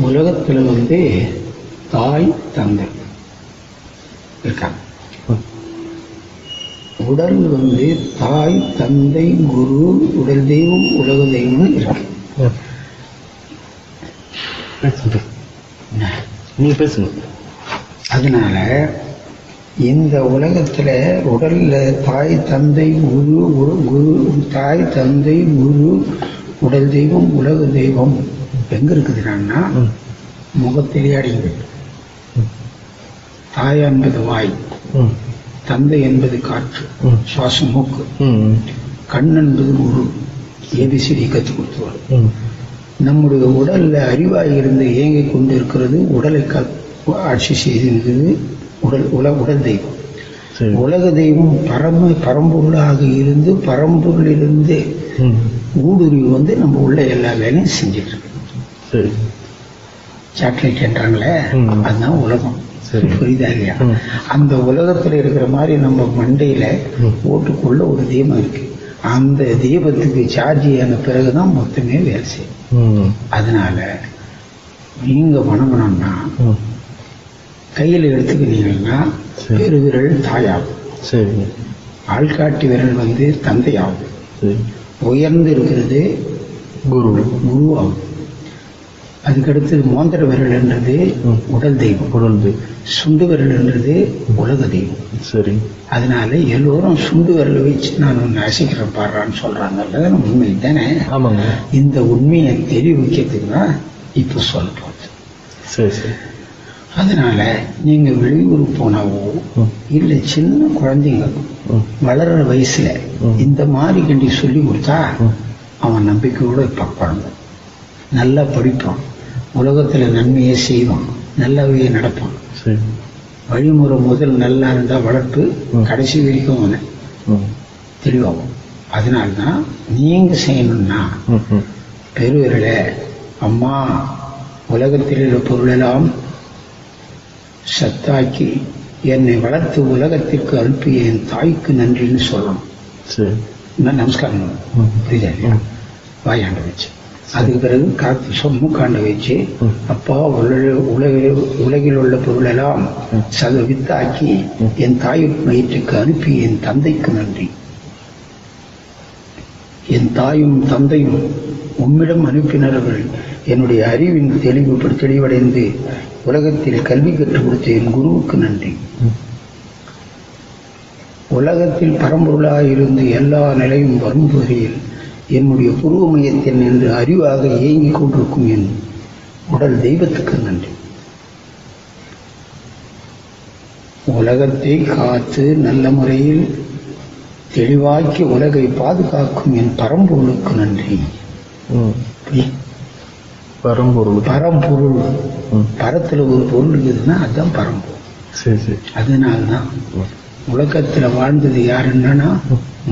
உலகத்துல தாய் தந்தை இருக்காங்க. உடல் தாய் தந்தை குரு உடல் தெய்வம் உலக தெய்வம் இருக்கு. நீ பேசுங்க. அதனால இந்த உலகத்துல உடல்ல தாய் தந்தை குரு தாய் தந்தை குரு உடல் தெய்வம் உலக தெய்வம் எங்க இருக்குதுன்னா முகத்திலே அடங்கி. தாய் என்பது வாய், தந்தை என்பது காற்று சுவாசம் மூக்கு, கண் என்பது குரு ஏபிசிடி கற்றுக் கொடுத்துவார். நம்முடைய உடல்ல அறிவாய் இருந்து இயங்கிக் கொண்டு இருக்கிறது உடலை ஆட்சி செய்திருக்கிறது உடல் தெய்வம். உலக தெய்வம் பரம்பொருளாக இருந்து பரம்பொருளிலிருந்து ஊடுருவி நம்ம உள்ள எல்லா வேலையும் செஞ்சிட்டு இருக்கு. சாக்லேட் என்றாங்களே அதுதான் உலகம். புரியுதா இல்லையா? அந்த உலகத்துல இருக்கிற மாதிரி நம்ம மண்டையில ஓட்டுக்குள்ள ஒரு தீபம் இருக்கு. அந்த தீபத்துக்கு சார்ஜ் ஆன பிறகுதான் மொத்தமே வேலை செய்யும். அதனால நீங்க வணங்கணும்னா கையில எடுத்துக்கிட்டீங்கன்னா பெருவிரல் தாயாகும், ஆள்காட்டி விரல் தந்தையாகும், உயர்ந்து இருக்கிறது குருவாகும். அதுக்கடுத்து மோந்திர விரல் என்றது உடல் தெய்வம், சுண்டு விரல் என்றது உலக தெய்வம். சரி. அதனால எல்லோரும் சுண்டு விரல் வச்சு நான் ஒன்னு அசைக்கிறேன் பாடுறான்னு சொல்றாங்கல்ல, உண்மை தானே? ஆமாங்க. இந்த உண்மையை தெரிவிக்கிறதுக்கு தான் இப்ப சொல்றோம். சரி. அதனால நீங்க வெளியூர் போனாவோ இல்ல சின்ன குழந்தைங்க வளர்ற வயசுல இந்த மாதிரி கண்டி சொல்லி கொடுத்தா அவன் நம்பிக்கையோட பார்ப்பாங்க, நல்லா படிப்பான், உலகத்துல நன்மையை செய்வான், நல்லவையை நடப்பான். வழிமுறை முதல் நல்லா இருந்தா வளர்ப்பு கடைசி வரைக்கும் அவனை தெளிவாகும். அதனால்தான் நீங்க செய்யணும்னா பெருவிரல அம்மா உலகத்தில் உள்ள பொருளெல்லாம் சத்தாக்கி என்னை வளர்த்து உலகத்திற்கு அனுப்பிய என் தாய்க்கு நன்றின்னு சொல்லணும். நமஸ்காரம். புரியுதா? வாயாண்ட வச்சு அதுக்கு பிறகு காத்து மூக்காண்ட வச்சு அப்பா உலகில் உள்ள பொருளெல்லாம் வித்தாக்கி என் தாய் வயிற்றுக்கு அனுப்பி என் தந்தைக்கு நன்றி. என் தாயும் தந்தையும் உம்மிடம் அனுப்பினர்கள் என்னுடைய அறிவின் தெளிவடைந்து உலகத்தில் கல்வி கற்றுக் கொடுத்த என் குருவுக்கு நன்றி. உலகத்தில் பரம்பொருளாயிருந்து எல்லா நிலையும் வரும் வகையில் என்னுடைய பூர்வ மையத்தில் நின்று அறிவாக இயங்கிக் கொண்டிருக்கும் என் உடல் தெய்வத்துக்கு நன்றி. உலகத்தை காத்து நல்ல முறையில் தெளிவாக்கி உலகை பாதுகாக்கும் என் பரம்பொருளுக்கு நன்றி. பரம்பொருள் பரத்துல ஒரு பொருள் இருக்குதுன்னா அதுதான் பரம்பொருள். அதனால்தான் உலகத்துல வாழ்ந்தது யாருன்னா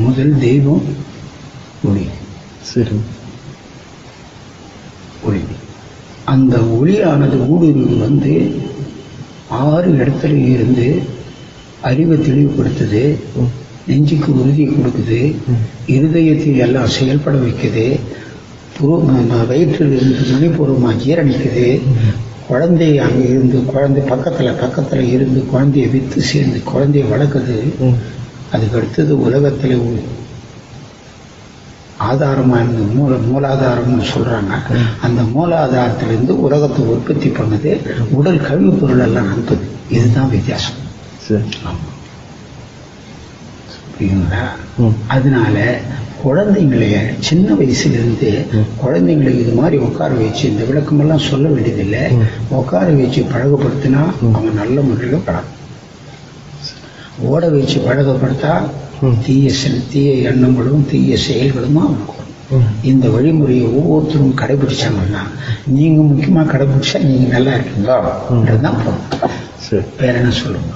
முதல் தெய்வம் ஒளி. ஒளி. அந்த ஒளியானது ஊடுருவி 6 இடத்துல இருந்து அறிவை தெளிவுபடுத்துது, நெஞ்சுக்கு உறுதியை கொடுக்குது, இருதயத்தில் எல்லாம் செயல்பட வைக்குது, வயிற்றில் இருந்து மணிப்பூர்வமாக ஜீரணிக்குது. குழந்தை அங்கே இருந்து குழந்தை பக்கத்துல இருந்து குழந்தைய வித்து சேர்ந்து குழந்தைய வளர்க்குது. அதுக்கு அடுத்தது உலகத்துல ஆதாரமா இருந்து மூலாதாரம்னு சொல்றாங்க. அந்த மூலாதாரத்திலிருந்து உலகத்தை உற்பத்தி பண்ணுது, உடல் கழிவு பொருள் எல்லாம் அனுப்புது. இதுதான் வித்தியாசம். அதனால குழந்தைங்களைய சின்ன வயசுல இருந்து குழந்தைங்களை இது மாதிரி உட்கார வச்சு இந்த விளக்கமெல்லாம் சொல்ல வேண்டியதில்லை, உட்கார வச்சு பழகப்படுத்தினா அவங்க நல்ல முறையில் பழகும். ஓட வச்சு பழகப்படுத்தா தீய எண்ணங்களும் தீய செயல்களும் அவனுக்கு வரும். இந்த வழிமுறையை ஒவ்வொருத்தரும் கடைபிடிச்சாங்கன்னா நீங்க முக்கியமா கடைபிடிச்சா நீங்க நல்லா இருக்கீங்களா? தான் வேற என்ன சொல்லுங்க.